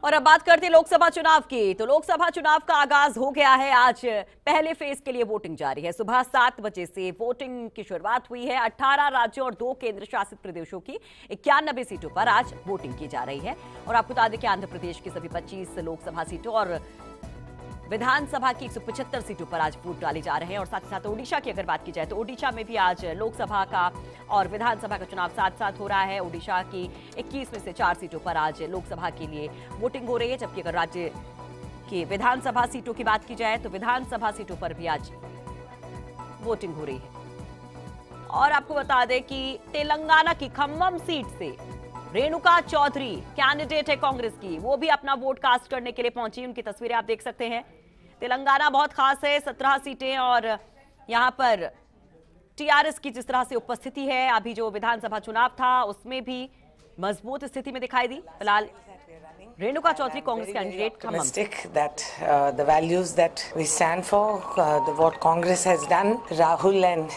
और अब बात करते हैं लोकसभा चुनाव की। तो लोकसभा चुनाव का आगाज हो गया है। आज पहले फेज के लिए वोटिंग जारी है। सुबह 7 बजे से वोटिंग की शुरुआत हुई है। 18 राज्यों और 2 केंद्र शासित प्रदेशों की 91 सीटों पर आज वोटिंग की जा रही है। और आपको बता दें कि आंध्र प्रदेश की सभी 25 लोकसभा सीटों और विधानसभा की 175 सीटों पर आज वोट डाले जा रहे हैं। और साथ ही साथ ओडिशा की अगर बात की जाए तो ओडिशा में भी आज लोकसभा का और विधानसभा का चुनाव साथ साथ हो रहा है। ओडिशा की 21 में से 4 सीटों पर आज लोकसभा के लिए वोटिंग हो रही है, जबकि अगर राज्य की विधानसभा सीटों की बात की जाए तो विधानसभा सीटों पर भी आज वोटिंग हो रही है। और आपको बता दें कि तेलंगाना की खम्मम सीट से रेणुका चौधरी कैंडिडेट है कांग्रेस की, वो भी अपना वोट कास्ट करने के लिए पहुंची। उनकी तस्वीरें आप देख सकते हैं। तेलंगाना बहुत खास है, 17 सीटें और यहां पर टीआरएस की जिस तरह से उपस्थिति है, अभी जो विधानसभा चुनाव था उसमें भी मजबूत स्थिति में दिखाई दी। फिलहाल Renuka Chowdhury Congress candidate Khammam. that the values that we stand for, what Congress has done, Rahul and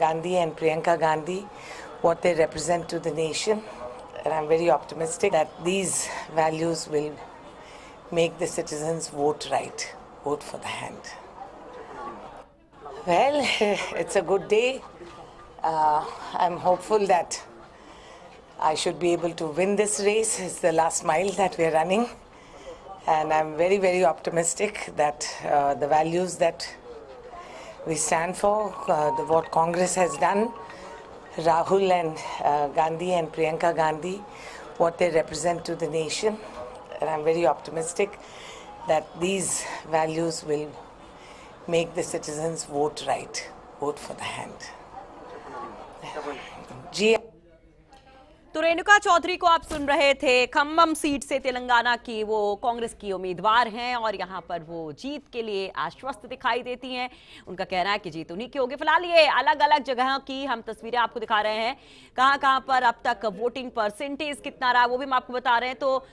Gandhi and Priyanka Gandhi, what they represent to the nation, and I'm very optimistic that these values will make the citizens vote right, vote for the hand. Well, it's a good day. I'm hopeful that I should be able to win this race. It's the last mile that we're running, and I'm very, very optimistic that the values that we stand for, what Congress has done, Rahul and Gandhi and Priyanka Gandhi, what they represent to the nation, and I'm very optimistic that these values will make the citizens vote right, vote for the hand. जी तो रेणुका चौधरी को आप सुन रहे थे। Khammam seat से तेलंगाना की वो कांग्रेस की उम्मीदवार हैं और यहां पर वो जीत के लिए आश्वस्त दिखाई देती हैं। उनका कहना है कि जीत उन्हीं की होगी। फिलहाल ये अलग अलग जगहों की हम तस्वीरें आपको दिखा रहे हैं, कहां पर अब तक वोटिंग परसेंटेज कितना रहा वो भी हम आपको बता रहे हैं। तो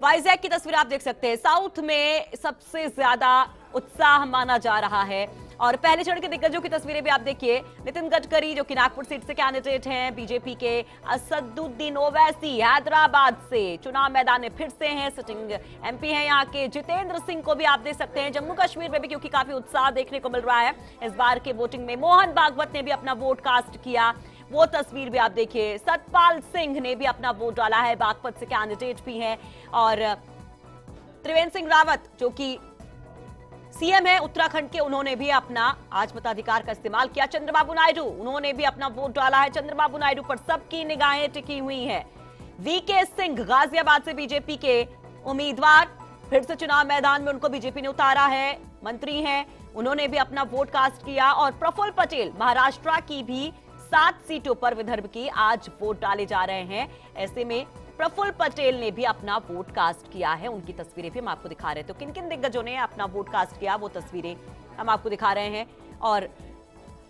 वाइजैक की तस्वीर आप देख सकते हैं। साउथ में सबसे ज्यादा उत्साह माना जा रहा है और पहले चरण के दिग्गजों की तस्वीरें भी आप देखिए। नितिन गडकरी जो कि नागपुर सीट से कैंडिडेट हैं, बीजेपी के असदुद्दीन ओवैसी हैदराबाद से चुनाव मैदान में फिर से हैं, सिटिंग एमपी हैं यहाँ के। जितेंद्र सिंह को भी आप देख सकते हैं। जम्मू कश्मीर में भी क्योंकि काफी उत्साह देखने को मिल रहा है इस बार के वोटिंग में। मोहन भागवत ने भी अपना वोट कास्ट किया, वो तस्वीर भी आप देखिए। सतपाल सिंह ने भी अपना वोट डाला है, बागपत से कैंडिडेट भी हैं। और त्रिवेंद्र सिंह रावत जो कि सीएम है उत्तराखंड के, उन्होंने भी अपना आज मताधिकार का इस्तेमाल किया। चंद्रबाबू नायडू, उन्होंने भी अपना वोट डाला है। चंद्रबाबू नायडू पर सबकी निगाहें टिकी हुई हैं। वीके सिंह गाजियाबाद से बीजेपी के उम्मीदवार, फिर से चुनाव मैदान में उनको बीजेपी ने उतारा है, मंत्री हैं, उन्होंने भी अपना वोट कास्ट किया। और प्रफुल्ल पटेल महाराष्ट्र की भी 7 सीटों पर विदर्भ की आज वोट डाले जा रहे हैं। ऐसे में प्रफुल्ल पटेल ने भी अपना वोट कास्ट किया है, उनकी तस्वीरें भी हम आपको दिखा रहे हैं। तो किन किन दिग्गजों ने अपना वोट कास्ट किया वो तस्वीरें हम आपको दिखा रहे हैं। और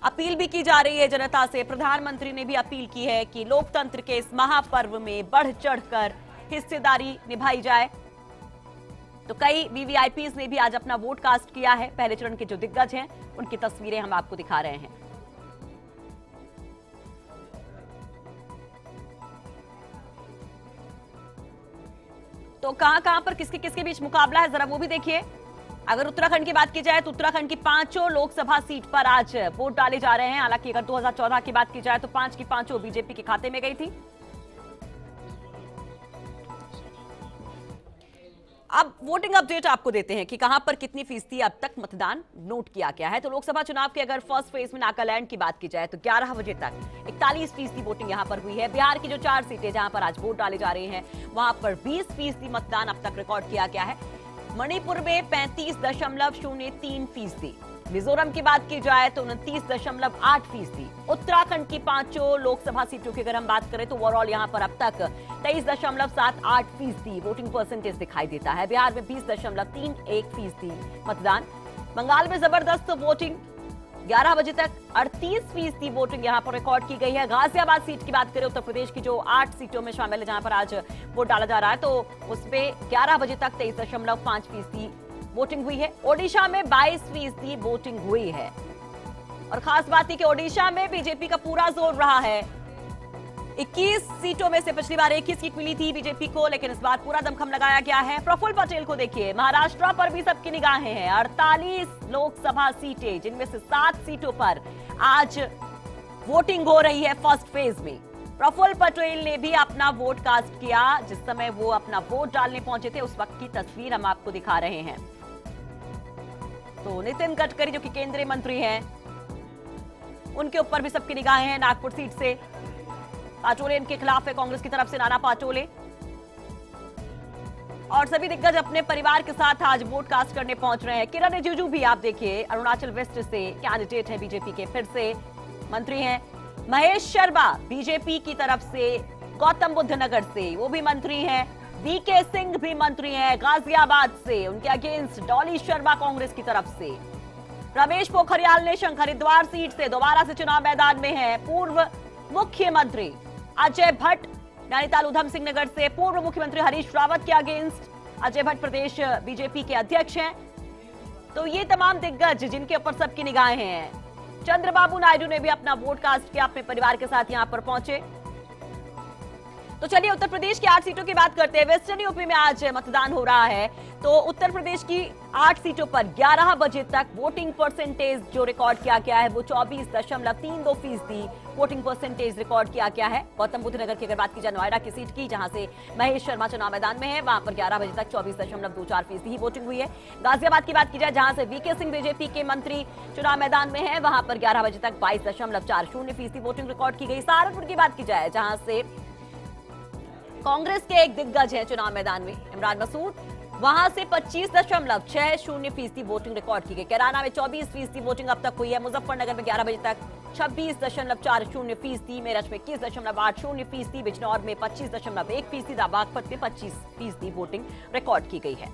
अपील भी की जा रही है जनता से। प्रधानमंत्री ने भी अपील की है कि लोकतंत्र के इस महापर्व में बढ़ चढ़कर हिस्सेदारी निभाई जाए। तो कई वीवीआईपीज ने भी आज अपना वोट कास्ट किया है। पहले चरण के जो दिग्गज हैं उनकी तस्वीरें हम आपको दिखा रहे हैं। तो कहां पर किसके बीच मुकाबला है जरा वो भी देखिए। अगर उत्तराखंड की बात की जाए तो उत्तराखंड की 5 लोकसभा सीट पर आज वोट डाले जा रहे हैं। हालांकि अगर 2014 की बात की जाए तो 5 की 5 बीजेपी के खाते में गई थी। अब वोटिंग अपडेट आपको देते हैं कि कहां पर कितनी फीसदी अब तक मतदान नोट किया गया है। तो लोकसभा चुनाव के अगर फर्स्ट फेज में नागालैंड की बात की जाए तो 11 बजे तक 41% वोटिंग यहां पर हुई है। बिहार की जो 4 सीटें जहां पर आज वोट डाले जा रहे हैं वहां पर 20% मतदान अब तक रिकॉर्ड किया गया है। मणिपुर में 35.03%। मिजोरम की बात की जाए तो 29.8%। उत्तराखंड की 5 लोकसभा सीटों की अगर हम बात करें तो ओवरऑल यहां पर अब तक 23.78% वोटिंग परसेंटेज दिखाई देता है। बिहार में 20.31% मतदान। बंगाल में जबरदस्त वोटिंग, 11 बजे तक 38% वोटिंग यहां पर रिकॉर्ड की गई है। गाजियाबाद सीट की बात करें, उत्तर प्रदेश की जो 8 सीटों में शामिल है जहां पर आज वोट डाला जा रहा है, तो उसमें 11 बजे तक 23.5% वोटिंग हुई है। ओडिशा में 22% वोटिंग हुई है। और खास बात है कि ओडिशा में बीजेपी का पूरा जोर रहा है। 21 सीटों में से पिछली बार 21 सीट मिली थी बीजेपी को, लेकिन इस बार पूरा दमखम लगाया गया है। प्रफुल्ल पटेल को देखिए, महाराष्ट्र पर भी सबकी निगाहें हैं। 48 लोकसभा सीटें, जिनमें से 7 सीटों पर आज वोटिंग हो रही है फर्स्ट फेज में। प्रफुल्ल पटेल ने भी अपना वोट कास्ट किया। जिस समय वो अपना वोट डालने पहुंचे थे, उस वक्त की तस्वीर हम आपको दिखा रहे हैं। तो नितिन गडकरी जो कि केंद्रीय मंत्री हैं, उनके ऊपर भी सबकी निगाहें हैं। नागपुर सीट से पाटोले इनके खिलाफ है, कांग्रेस की तरफ से नाना पाटोले। और सभी दिग्गज अपने परिवार के साथ आज वोट कास्ट करने पहुंच रहे हैं। किरण रिजिजू भी आप देखिए, अरुणाचल वेस्ट से कैंडिडेट है बीजेपी के, फिर से मंत्री हैं। महेश शर्मा बीजेपी की तरफ से गौतम बुद्ध नगर से, वो भी मंत्री हैं। वीके सिंह भी मंत्री हैं गाजियाबाद से, उनके अगेंस्ट डॉली शर्मा कांग्रेस की तरफ से। रमेश पोखरियाल निशंक हरिद्वार सीट से दोबारा से चुनाव मैदान में है। पूर्व मुख्यमंत्री अजय भट्ट नैनीताल उधम सिंह नगर से, पूर्व मुख्यमंत्री हरीश रावत के अगेंस्ट अजय भट्ट प्रदेश बीजेपी के अध्यक्ष हैं। तो ये तमाम दिग्गज जिनके ऊपर सबकी निगाहें हैं। चंद्रबाबू नायडू ने भी अपना वोट कास्ट किया, अपने परिवार के साथ यहां पर पहुंचे। तो चलिए उत्तर प्रदेश की 8 सीटों की बात करते हैं। वेस्टर्न यूपी में आज मतदान हो रहा है। तो उत्तर प्रदेश की 8 सीटों पर 11 बजे तक वोटिंग परसेंटेज जो रिकॉर्ड किया गया है वो 24.32% वोटिंग परसेंटेज रिकॉर्ड किया गया है। गौतम बुद्ध नगर की अगर बात की जाए, नोएडा की सीट की, जहां से महेश शर्मा चुनाव मैदान में है, वहां पर 11 बजे तक 24.24% ही वोटिंग हुई है। गाजियाबाद की बात की जाए, जहां से वीके सिंह बीजेपी के मंत्री चुनाव मैदान में है, वहां पर 11 बजे तक 22.40% वोटिंग रिकॉर्ड की गई। सहारनपुर की बात की जाए, जहां से कांग्रेस के एक दिग्गज हैं चुनाव मैदान में, इमरान मसूद, वहां से 25.60% वोटिंग रिकॉर्ड की गई। कैराना में 24% वोटिंग अब तक हुई है। मुजफ्फरनगर में 11 बजे तक 26.40%, मेरठ में 21.80%, बिजनौर में 25.1%, बागपत में 25% वोटिंग रिकॉर्ड की गई है।